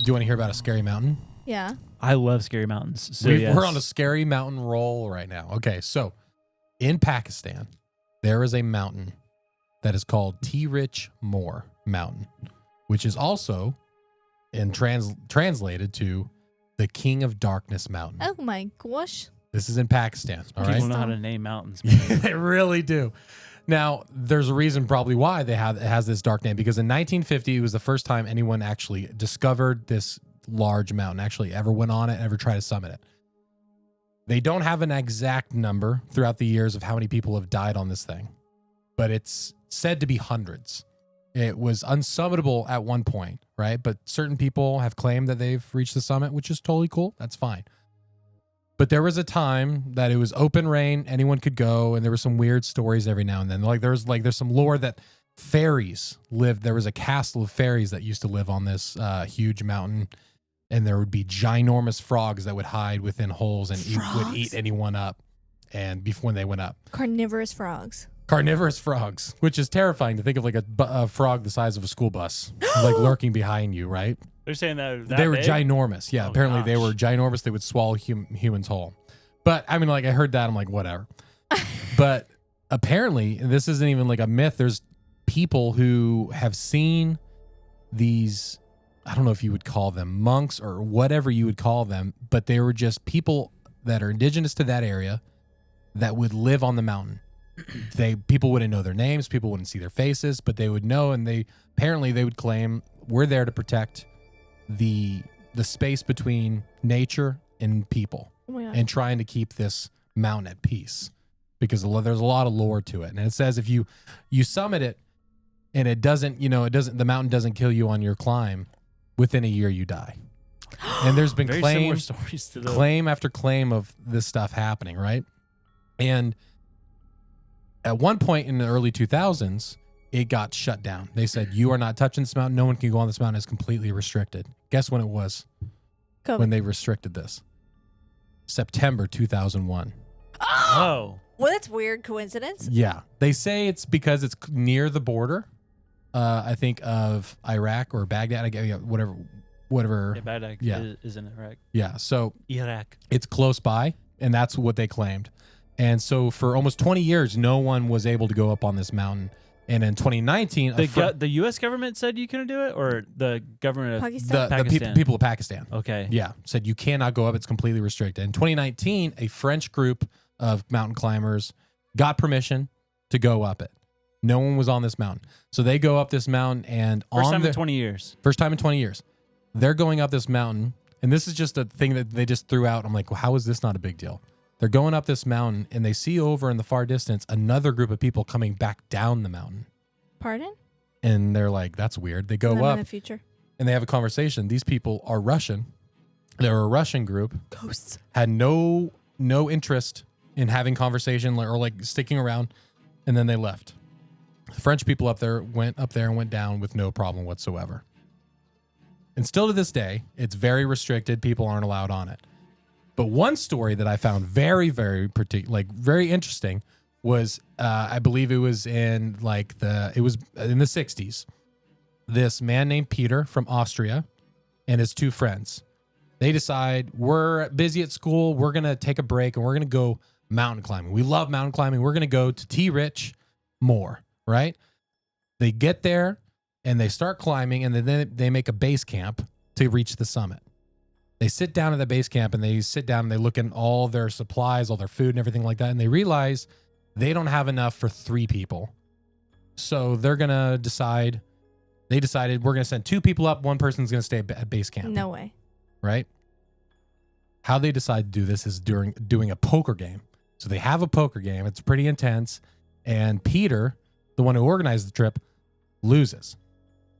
Do you want to hear about a scary mountain? Yeah. I love scary mountains. So We're on a scary mountain roll right now. Okay, so in Pakistan, there is a mountain that is called Terich Mir Mountain, which is also translated to the King of Darkness Mountain. Oh my gosh. This is in Pakistan. All People right, know how to name mountains. they really do. Now, there's a reason probably why it has this dark name, because in 1950, it was the first time anyone actually discovered this large mountain, actually ever went on it, ever tried to summit it. They don't have an exact number throughout the years of how many people have died on this thing, but it's said to be hundreds. It was unsummitable at one point, right? But certain people have claimed that they've reached the summit, which is totally cool. That's fine. But there was a time that it was open reign, anyone could go, and there were some weird stories every now and then. There's some lore that fairies lived. There was a castle of fairies that used to live on this huge mountain, and there would be ginormous frogs that would hide within holes and would eat anyone up. And before they went up, Carnivorous frogs. Carnivorous frogs, which is terrifying to think of, like a frog the size of a school bus, like lurking behind you, right? They're saying that they were big? ginormous. Yeah, Oh, apparently they gosh. were ginormous. They would swallow humans whole. But I mean, like I heard that, I'm like, whatever. But apparently, and this isn't even like a myth. There's people who have seen these. I don't know if you would call them monks or whatever you would call them, but they were just people that are indigenous to that area that would live on the mountain. People wouldn't know their names, people wouldn't see their faces, but they would know, and they would claim we're there to protect the space between nature and people, and trying to keep this mountain at peace, because there's a lot of lore to it. And it says if you summit it and the mountain doesn't kill you on your climb, within a year you die. And there's been Very claim similar stories to claim after claim of this stuff happening, right? And at one point in the early 2000s, it got shut down. They said, you are not touching this mountain. No one can go on this mountain. It's completely restricted. Guess when it was? COVID. When they restricted this? September 2001. Oh. Well, that's weird coincidence. Yeah. They say it's because it's near the border, I think, of Iraq or Baghdad, whatever. Yeah, Baghdad is in Iraq. Yeah. So Iraq. it's close by, and that's what they claimed. And so for almost 20 years, no one was able to go up on this mountain. And in 2019, The U.S. government said you couldn't do it, or the government of Pakistan? the people of Pakistan. Okay. Yeah, said you cannot go up. It's completely restricted. In 2019, a French group of mountain climbers got permission to go up it. No one was on this mountain. So they go up this mountain, and First time in 20 years. First time in 20 years. They're going up this mountain, and this is just a thing that they just threw out. I'm like, well, how is this not a big deal? They're going up this mountain, and they see over in the far distance another group of people coming back down the mountain. Pardon? And they're like, that's weird. They go I'm up, in the future. and they have a conversation. These people are Russian. They're a Russian group. Ghosts. Had no interest in having conversation or like sticking around, and then they left. The French people went up there and went down with no problem whatsoever. And still to this day, it's very restricted. People aren't allowed on it. But one story that I found very, very very interesting was, I believe it was in it was in the 60s. This man named Peter from Austria and his two friends, they decide, we're busy at school. We're going to take a break and we're going to go mountain climbing. We love mountain climbing. We're going to go to Terich Mir, right? They get there and they start climbing, and then they make a base camp to reach the summit. They sit down at the base camp, and they sit down and they look at all their supplies, all their food and everything like that. And they realize they don't have enough for 3 people. So they decided we're going to send 2 people up. One person's going to stay at base camp. No way. Right? How they decide to do this is doing a poker game. So they have a poker game. It's pretty intense. And Peter, the one who organized the trip, loses.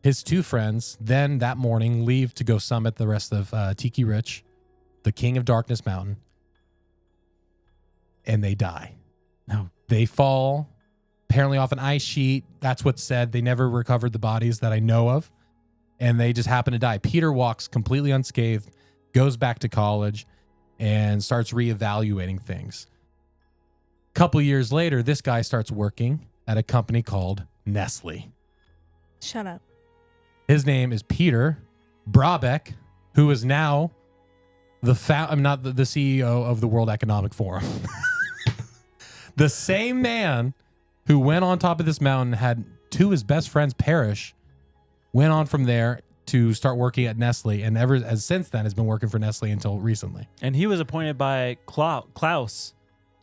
His 2 friends then that morning leave to go summit the rest of Terich, the King of Darkness Mountain, and they die. No. They fall, apparently off an ice sheet. That's what's said. They never recovered the bodies that I know of, and they just happen to die. Peter walks completely unscathed, goes back to college, and starts reevaluating things. A couple years later, this guy starts working at a company called Nestle. Shut up. His name is Peter who is now I'm not the CEO of the World Economic Forum. The same man who went on top of this mountain, had two of his best friends perish, went on from there to start working at Nestle, and since then has been working for Nestle until recently. And he was appointed by Klaus.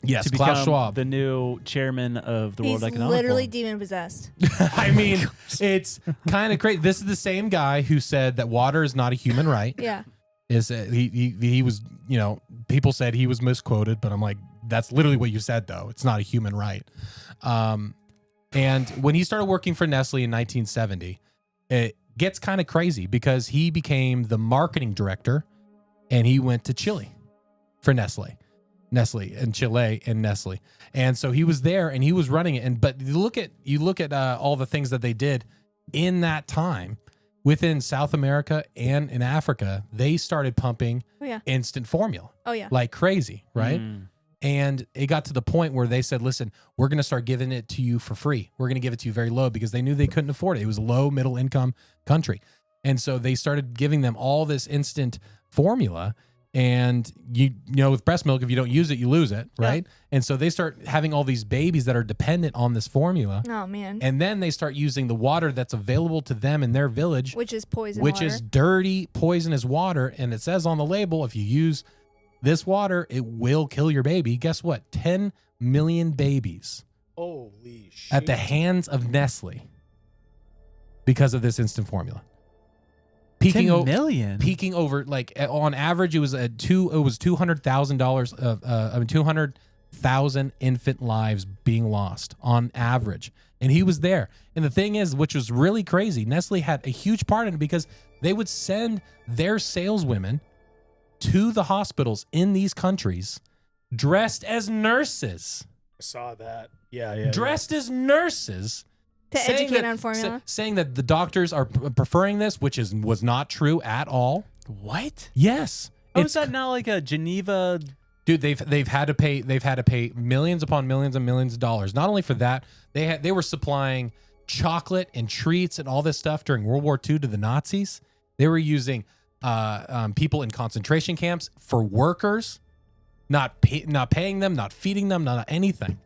Yes, to Klaus become Schwab. the new chairman of the World He's Economic literally Forum. demon possessed. I mean, it's kind of crazy. This is the same guy who said that water is not a human right. Yeah. He was, people said he was misquoted, but I'm like, that's literally what you said, though. It's not a human right. And when he started working for Nestle in 1970, it gets kind of crazy because he became the marketing director, and he went to Chile for Nestle and Chile and Nestle. And so he was there and he was running it. But you look at all the things that they did in that time within South America and in Africa. They started pumping instant formula like crazy, right? And it got to the point where they said, listen, we're going to start giving it to you for free. We're going to give it to you very low, because they knew they couldn't afford it. It was a low middle income country. And so they started giving them all this instant formula. And with breast milk, if you don't use it, you lose it, right? Yeah. And so they start having all these babies that are dependent on this formula. Oh, man. And then they start using the water that's available to them in their village, which is poison which water. is dirty, poisonous water. And it says on the label, if you use this water, it will kill your baby. Guess what? 10 million babies. Holy shit. At the hands of Nestle because of this instant formula. 10 million? Peaking over, like, on average, it was $200,000 200,000 infant lives being lost on average. And he was there. And the thing is, which was really crazy, Nestle had a huge part in it, because they would send their saleswomen to the hospitals in these countries dressed as nurses. I saw that. Yeah. Dressed as nurses. To educate on formula. Saying that the doctors are preferring this, which was not true at all. What? Yes. Is that not like a Geneva? Dude, they've had to pay millions upon millions and millions of dollars. Not only for that, they were supplying chocolate and treats and all this stuff during World War II to the Nazis. They were using people in concentration camps for workers, not paying them, not feeding them, not anything.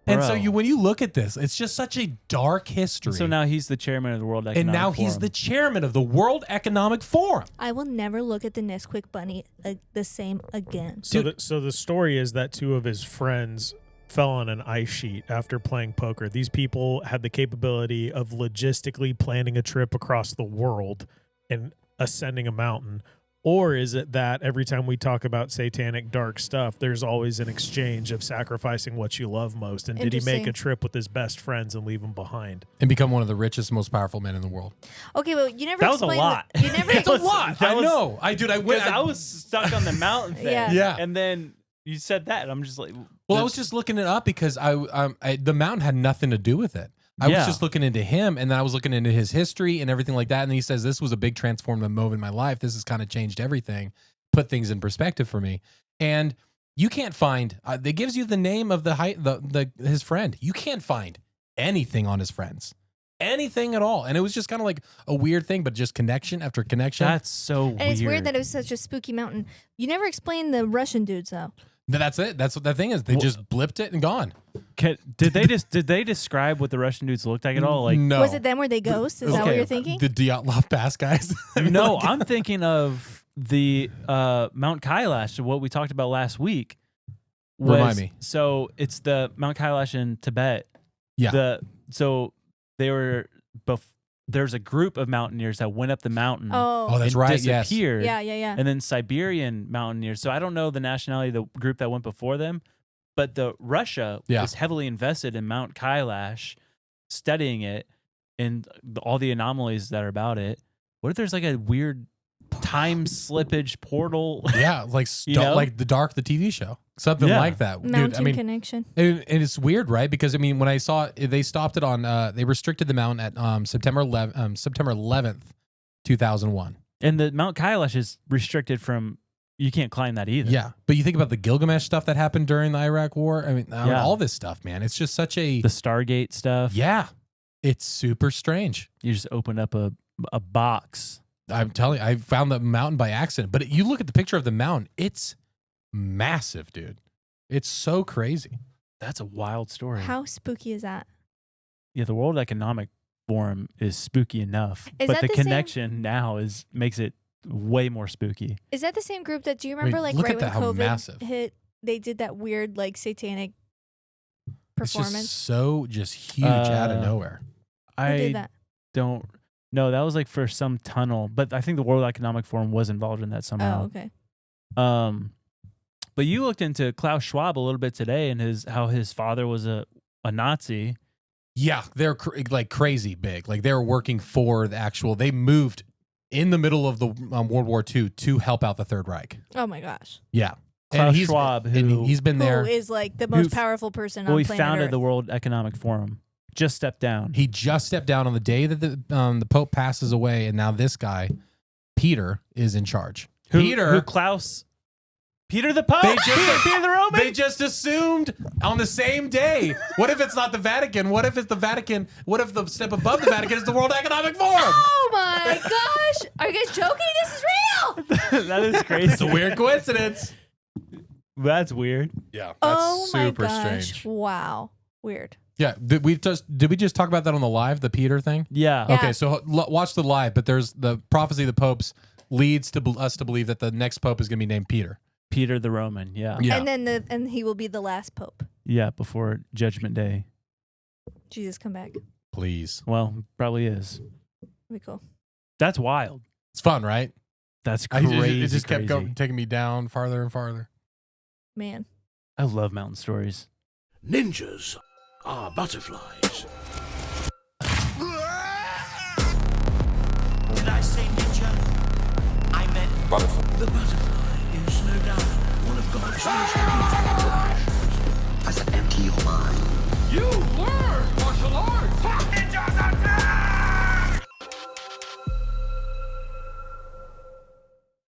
And so when you look at this, it's just such a dark history. So now he's the chairman of the World Economic Forum. And now he's the chairman of the World Economic Forum. I will never look at the Nesquik bunny the same again. So the story is that two of his friends fell on an ice sheet after playing poker. These people had the capability of logistically planning a trip across the world and ascending a mountain. Or is it that every time we talk about satanic dark stuff, there's always an exchange of sacrificing what you love most? And did he make a trip with his best friends and leave them behind? And become one of the richest, most powerful men in the world. Okay, well, you never That was a lot. You never It's a lot. I know. I was stuck on the mountain thing. Yeah. And then you said that, and I'm just like... Well, I was just looking it up because the mountain had nothing to do with it. I was just looking into him, and then I was looking into his history and everything like that. And he says, this was a big transformative moment in my life. This has kind of changed everything, put things in perspective for me. And you can't find, it gives you the name of his friend. You can't find anything on his friends, anything at all. And it was just kind of like a weird thing, but just connection after connection. That's so weird. And it's weird that it was such a spooky mountain. You never explained the Russian dudes, though. That's it. That's what that thing is. They just blipped it and gone. Did they describe what the Russian dudes looked like at all? Like, no. Was it them? Were they ghosts? Is that what you're thinking? The Dyatlov Pass guys. No, I'm thinking of the Mount Kailash, what we talked about last week. Remind me. So it's the Mount Kailash in Tibet. Yeah. So they were there's a group of mountaineers that went up the mountain. Oh, that's and right. Yes. Disappeared. Yeah. And then Siberian mountaineers. So I don't know the nationality of the group that went before them, but Russia was heavily invested in Mount Kailash, studying it and all the anomalies that are about it. What if there's like a weird time slippage portal? Yeah, like like the TV show, something like that. Mountain Dude, connection. And it's weird, right? Because when I saw it, they stopped it on, they restricted the mountain at September 11th, 2001. And the Mount Kailash is restricted from. You can't climb that either. Yeah, but you think about the Gilgamesh stuff that happened during the Iraq War. I mean, all this stuff, man. It's just such the Stargate stuff. Yeah, it's super strange. You just open up a box I'm telling you, I found the mountain by accident. But you look at the picture of the mountain, it's massive, dude. It's so crazy. That's a wild story. How spooky is that? Yeah, the World Economic Forum is spooky enough, Is but that the the same- connection now makes it way more spooky. Is that the same group that, do you remember look right at when how COVID massive. hit, they did that weird like satanic It's performance? just so huge out of nowhere. Who did I that? don't know. That was like for some tunnel, but I think the World Economic Forum was involved in that somehow. Oh, okay. But you looked into Klaus Schwab a little bit today and how his father was a Nazi. Yeah, they're like crazy big. Like they were working for the actual. They moved in the middle of the World War II to help out the Third Reich. Oh my gosh. Yeah, Klaus Schwab, and he's been there. Who is like the most powerful person on he planet founded Earth. the World Economic Forum. Just stepped down. He just stepped down on the day that the Pope passes away, and now this guy, Peter, is in charge. Peter the Pope. Peter the Roman. They just assumed on the same day. What if it's not the Vatican? What if it's the Vatican? What if the step above the Vatican is the World Economic Forum? Oh my gosh! Are you guys joking? This is real. That is crazy. It's a weird coincidence. That's weird. Yeah. That's super my gosh! strange. Wow, weird. Yeah. Did we just talk about that on the live, the Peter thing? Yeah. Yeah. Okay, so watch the live. But there's the prophecy of the popes leads to us to believe that the next pope is going to be named Peter. Peter the Roman. Yeah. Yeah. And then and he will be the last pope. Yeah. Before Judgment Day. Jesus, come back. Please. Well, probably is. Be cool. That's wild. It's fun, right? That's crazy. It just kept crazy. taking me down farther and farther. Man. I love mountain stories. Ninjas are butterflies. Did I say ninja? I meant The butterfly is no doubt one of God's most